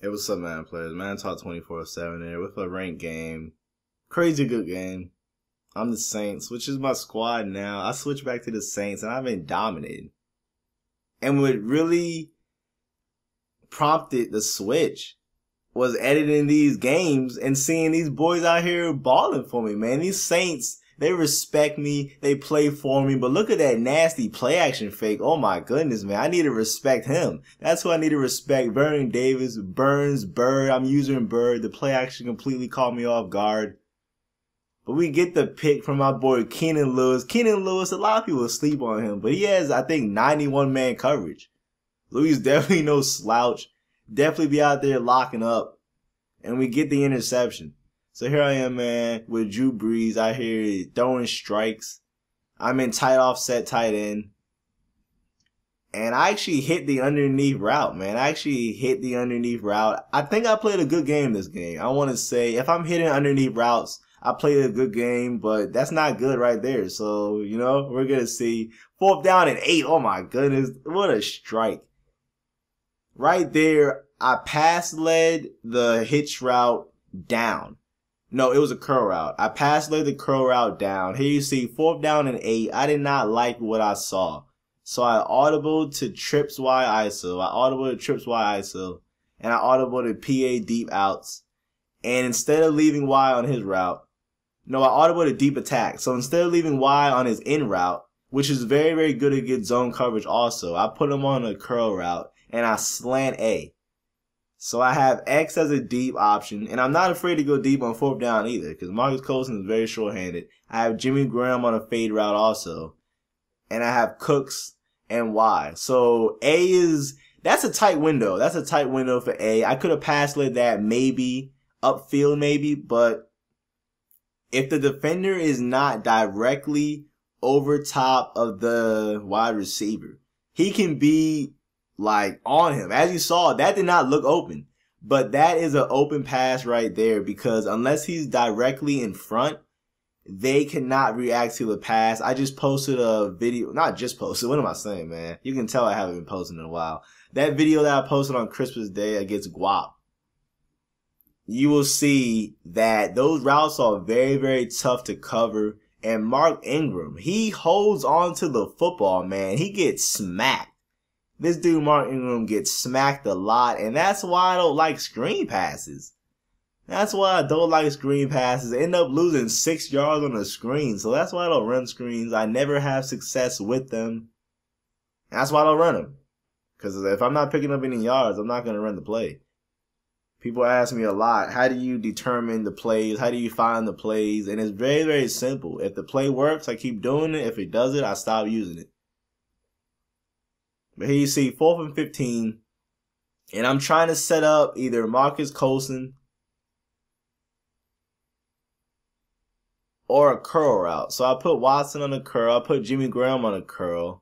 Hey, what's up, man, players? Man, talk 24/7 there with a ranked game. Crazy good game. I'm the Saints, which is my squad now. I switched back to the Saints, and I've been dominating. And what really prompted the switch was editing these games and seeing these boys out here balling for me, man. These Saints, they respect me. They play for me. But look at that nasty play action fake. Oh, my goodness, man. I need to respect him. That's who I need to respect. Vernon Davis, Burns, Bird. I'm using Bird. The play action completely caught me off guard. But we get the pick from my boy Keenan Lewis. Keenan Lewis, a lot of people sleep on him. But he has, I think, 91-man coverage. Louis definitely no slouch. Definitely be out there locking up. And we get the interception. So here I am, man, with Drew Brees out here throwing strikes. I'm in tight offset tight end. And I actually hit the underneath route, man. I actually hit the underneath route. I think I played a good game this game. I want to say if I'm hitting underneath routes, I played a good game, but that's not good right there. So, you know, we're going to see. 4th down and 8. Oh, my goodness. What a strike. Right there, I pass led the hitch route down. No, it was a curl route. I pass led the curl route down. Here you see 4th down and 8. I did not like what I saw. So I audible to trips Y ISO. I audible to trips Y ISO. And I audible to PA deep outs. And instead of leaving Y on his route, no, I audible to deep attack. So instead of leaving Y on his in route, which is very, very good at good zone coverage also, I put him on a curl route and I slant A. So I have X as a deep option, and I'm not afraid to go deep on 4th down either, because Marcus Colson is very short-handed. I have Jimmy Graham on a fade route also, and I have Cooks and Y. So that's a tight window. That's a tight window for A. I could have pass led that maybe, upfield maybe, but if the defender is not directly over top of the wide receiver, he can be like on him. As you saw, that did not look open, but that is an open pass right there, because unless he's directly in front, they cannot react to the pass. I just posted a video, not just posted, what am I saying, man? You can tell I haven't been posting in a while. That video that I posted on Christmas Day against Guap, you will see that those routes are very, very tough to cover. And Mark Ingram, he holds on to the football, man. He gets smacked. This dude, Mark Ingram, gets smacked a lot, and that's why I don't like screen passes. That's why I don't like screen passes. I end up losing 6 yards on the screen, so that's why I don't run screens. I never have success with them. And that's why I don't run them. Because if I'm not picking up any yards, I'm not going to run the play. People ask me a lot, how do you determine the plays? How do you find the plays? And it's very, very simple. If the play works, I keep doing it. If it doesn't, I stop using it. But here you see 4th and 15. And I'm trying to set up either Marcus Colson or a curl route. So I put Watson on a curl. I put Jimmy Graham on a curl.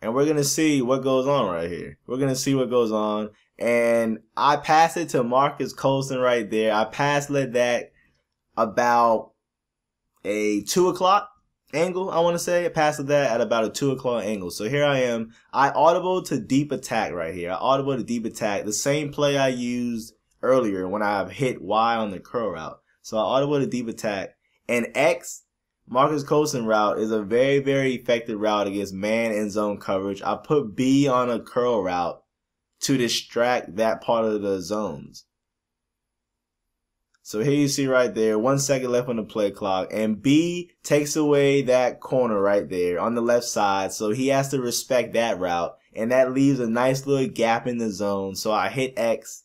And we're going to see what goes on right here. We're going to see what goes on. And I pass it to Marcus Colson right there. I pass led that about a 2 o'clock angle, I want to say. I passed that at about a 2 o'clock angle. So here I am. I audible to deep attack right here. I audible to deep attack. The same play I used earlier when I hit Y on the curl route. So I audible to deep attack. And X, Marcus Colson route, is a very, very effective route against man and zone coverage. I put B on a curl route to distract that part of the zones. So here you see right there, 1 second left on the play clock, and B takes away that corner right there on the left side, so he has to respect that route, and that leaves a nice little gap in the zone. So I hit X,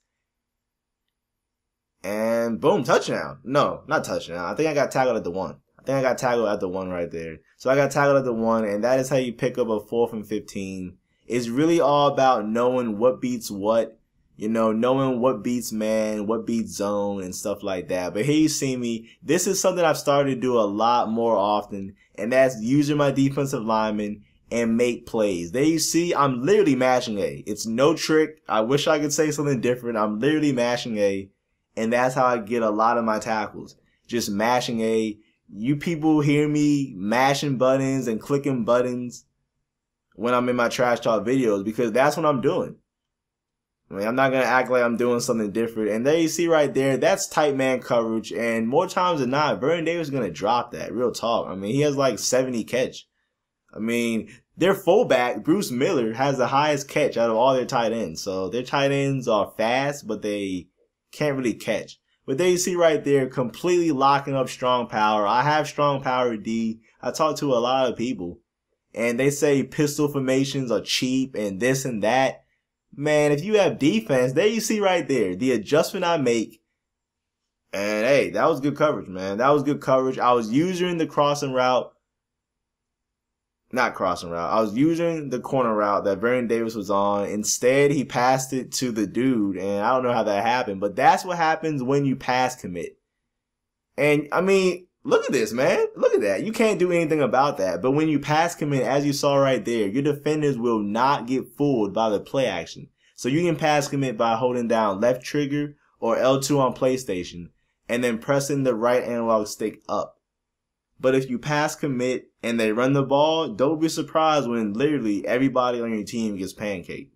and boom, touchdown. No, not touchdown. I think I got tackled at the 1. I think I got tackled at the 1 right there. So I got tackled at the 1, and that is how you pick up a 4th and 15. It's really all about knowing what beats what. You know, knowing what beats man, what beats zone, and stuff like that. But here you see me. This is something I've started to do a lot more often, and that's using my defensive linemen and make plays. There you see, I'm literally mashing A. It's no trick. I wish I could say something different. I'm literally mashing A, and that's how I get a lot of my tackles. Just mashing A. You people hear me mashing buttons and clicking buttons when I'm in my trash talk videos, because that's what I'm doing. I mean, I'm not going to act like I'm doing something different. And there you see right there, that's tight man coverage. And more times than not, Vernon Davis is going to drop that. Real talk. I mean, he has like 70 catch. I mean, their fullback, Bruce Miller, has the highest catch out of all their tight ends. So their tight ends are fast, but they can't really catch. But there you see right there, completely locking up strong power. I have strong power D. I talk to a lot of people, and they say pistol formations are cheap and this and that. Man, if you have defense, there you see right there, the adjustment I make. And hey, that was good coverage, man. That was good coverage. I was using the crossing route. Not crossing route. I was using the corner route that Vernon Davis was on. Instead, he passed it to the dude, and I don't know how that happened. But that's what happens when you pass commit. And, I mean, look at this, man. Look at that. You can't do anything about that. But when you pass commit, as you saw right there, your defenders will not get fooled by the play action. So you can pass commit by holding down left trigger or L2 on PlayStation and then pressing the right analog stick up. But if you pass commit and they run the ball, don't be surprised when literally everybody on your team gets pancaked.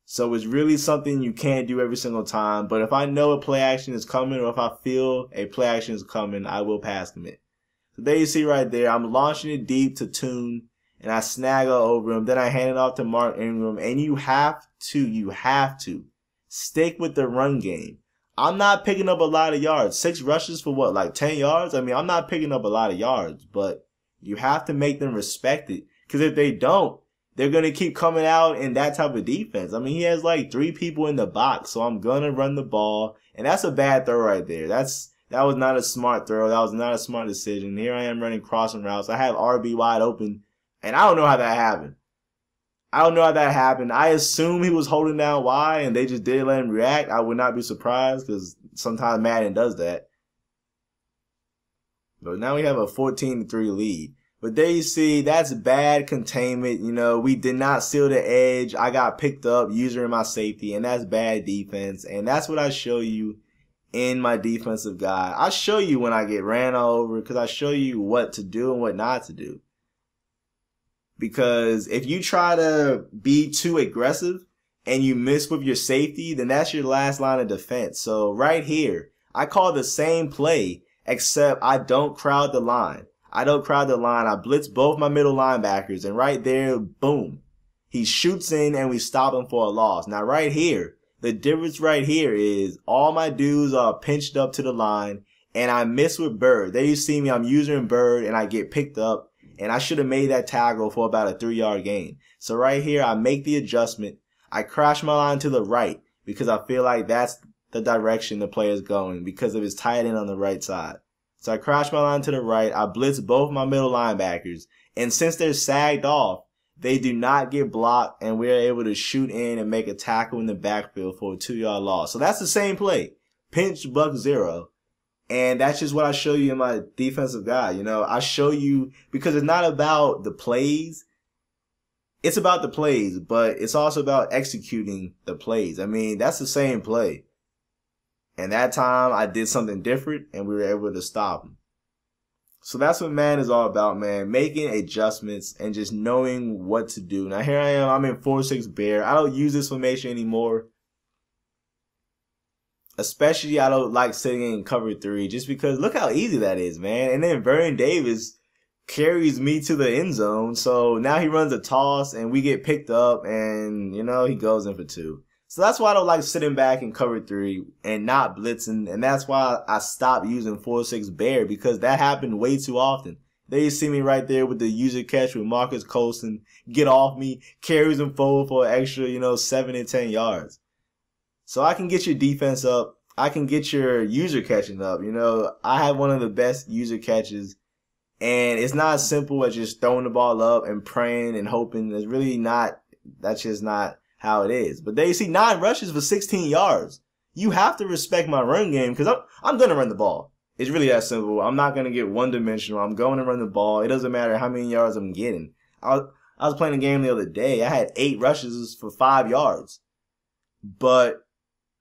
So it's really something you can't do every single time. But if I know a play action is coming, or if I feel a play action is coming, I will pass commit. So there you see right there, I'm launching it deep to Tune, and I snag over him. Then I hand it off to Mark Ingram. And you have to stick with the run game. I'm not picking up a lot of yards. 6 rushes for what, like 10 yards? I mean, I'm not picking up a lot of yards, but you have to make them respect it. Because if they don't, they're going to keep coming out in that type of defense. I mean, he has like 3 people in the box, so I'm going to run the ball. And that's a bad throw right there. That was not a smart throw. That was not a smart decision. Here I am running crossing routes. I have RB wide open, and I don't know how that happened. I assume he was holding down Y and they just didn't let him react. I would not be surprised because sometimes Madden does that. But now we have a 14-3 lead. But there you see, that's bad containment. You know, we did not seal the edge. I got picked up, user in my safety, and that's bad defense. And that's what I show you in my defensive guide. I show you when I get ran over because I show you what to do and what not to do. Because if you try to be too aggressive and you miss with your safety, then that's your last line of defense. So right here, I call the same play, except I don't crowd the line. I blitz both my middle linebackers, and right there, boom. He shoots in and we stop him for a loss. Now right here, the difference right here is all my dudes are pinched up to the line and I miss with Bird. There you see me, I'm using Bird and I get picked up. And I should have made that tackle for about a 3-yard gain. So right here, I make the adjustment. I crash my line to the right because I feel like that's the direction the play is going because of his tight end on the right side. So I crash my line to the right. I blitz both my middle linebackers. And since they're sagged off, they do not get blocked. And we're able to shoot in and make a tackle in the backfield for a 2-yard loss. So that's the same play. Pinch, buck, 0. And that's just what I show you in my defensive guide. You know, I show you because it's not about the plays. It's about the plays, but it's also about executing the plays. I mean, that's the same play. And that time I did something different and we were able to stop him. So that's what Madden is all about, man. Making adjustments and just knowing what to do. Now here I am. I'm in 4-6 bear. I don't use this formation anymore. Especially, I don't like sitting in cover 3 just because look how easy that is, man. And then Vernon Davis carries me to the end zone. So now he runs a toss and we get picked up and, you know, he goes in for 2. So that's why I don't like sitting back in cover 3 and not blitzing. And that's why I stopped using 4-6 bear because that happened way too often. There you see me right there with the user catch with Marcus Colston. Get off me, carries him forward for an extra, you know, 7 and 10 yards. So I can get your defense up. I can get your user catching up. You know, I have one of the best user catches. And it's not as simple as just throwing the ball up and praying and hoping. It's really not. That's just not how it is. But there you see 9 rushes for 16 yards. You have to respect my run game because I'm going to run the ball. It's really that simple. I'm not going to get one-dimensional. I'm going to run the ball. It doesn't matter how many yards I'm getting. I was playing a game the other day. I had 8 rushes for 5 yards. But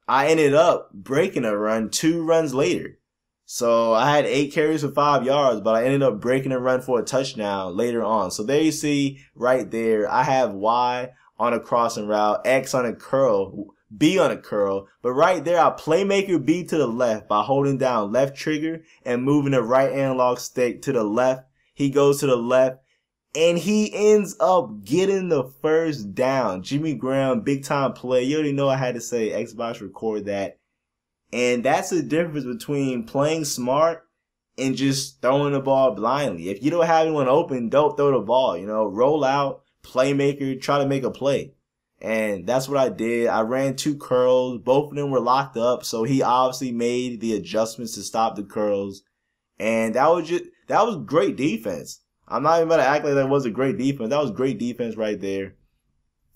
I ended up breaking a run 2 runs later. So I had 8 carries for 5 yards, but I ended up breaking a run for a touchdown later on. So there you see right there, I have Y on a crossing route, X on a curl, B on a curl. But right there, I playmaker B to the left by holding down left trigger and moving the right analog stick to the left. He goes to the left. And he ends up getting the first down. Jimmy Graham, big time play. You already know I had to say Xbox record that. And that's the difference between playing smart and just throwing the ball blindly. If you don't have anyone open, don't throw the ball. Roll out, playmaker, try to make a play. And that's what I did. I ran 2 curls. Both of them were locked up. So he obviously made the adjustments to stop the curls. And that was great defense. I'm not even going to act like that was a great defense. That was great defense right there.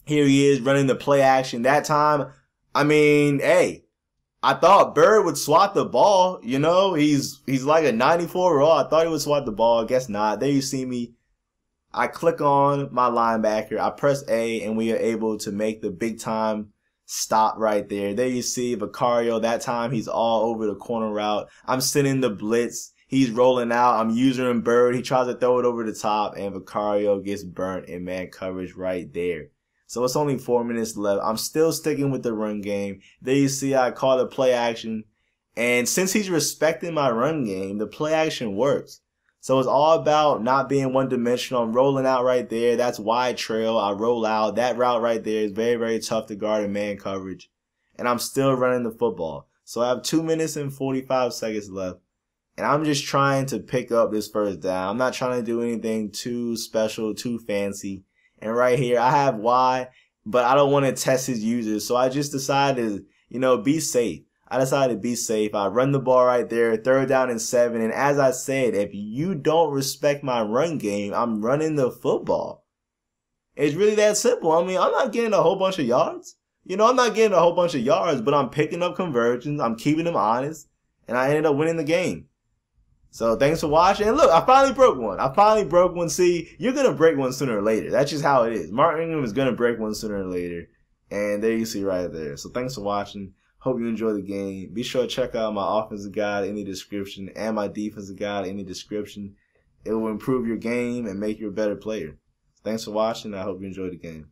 Here he is running the play action. That time, hey, I thought Bird would swat the ball. He's like a 94 raw. I thought he would swat the ball. I guess not. There you see me. I click on my linebacker. I press A, and we are able to make the big time stop right there. There you see Vicario. That time, he's all over the corner route. I'm sending the blitz. He's rolling out. I'm using Bird. He tries to throw it over the top, and Vicario gets burnt in man coverage right there. So it's only 4 minutes left. I'm still sticking with the run game. There you see I call the play action. And since he's respecting my run game, the play action works. So it's all about not being one-dimensional. I'm rolling out right there. That's wide trail. I roll out. That route right there is very, very tough to guard in man coverage. And I'm still running the football. So I have 2 minutes and 45 seconds left. And I'm just trying to pick up this first down. I'm not trying to do anything too special, too fancy. And right here, I have Y, but I don't want to test his users. So I just decided to, be safe. I decided to be safe. I run the ball right there, 3rd down and 7. And as I said, if you don't respect my run game, I'm running the football. It's really that simple. I'm not getting a whole bunch of yards. I'm not getting a whole bunch of yards, but I'm picking up conversions. I'm keeping them honest. And I ended up winning the game. So thanks for watching. And look, I finally broke one. See, you're going to break one sooner or later. That's just how it is. Mark Ingram is going to break one sooner or later. And there you see right there. So thanks for watching. Hope you enjoy the game. Be sure to check out my offensive guide in the description and my defensive guide in the description. It will improve your game and make you a better player. Thanks for watching. I hope you enjoy the game.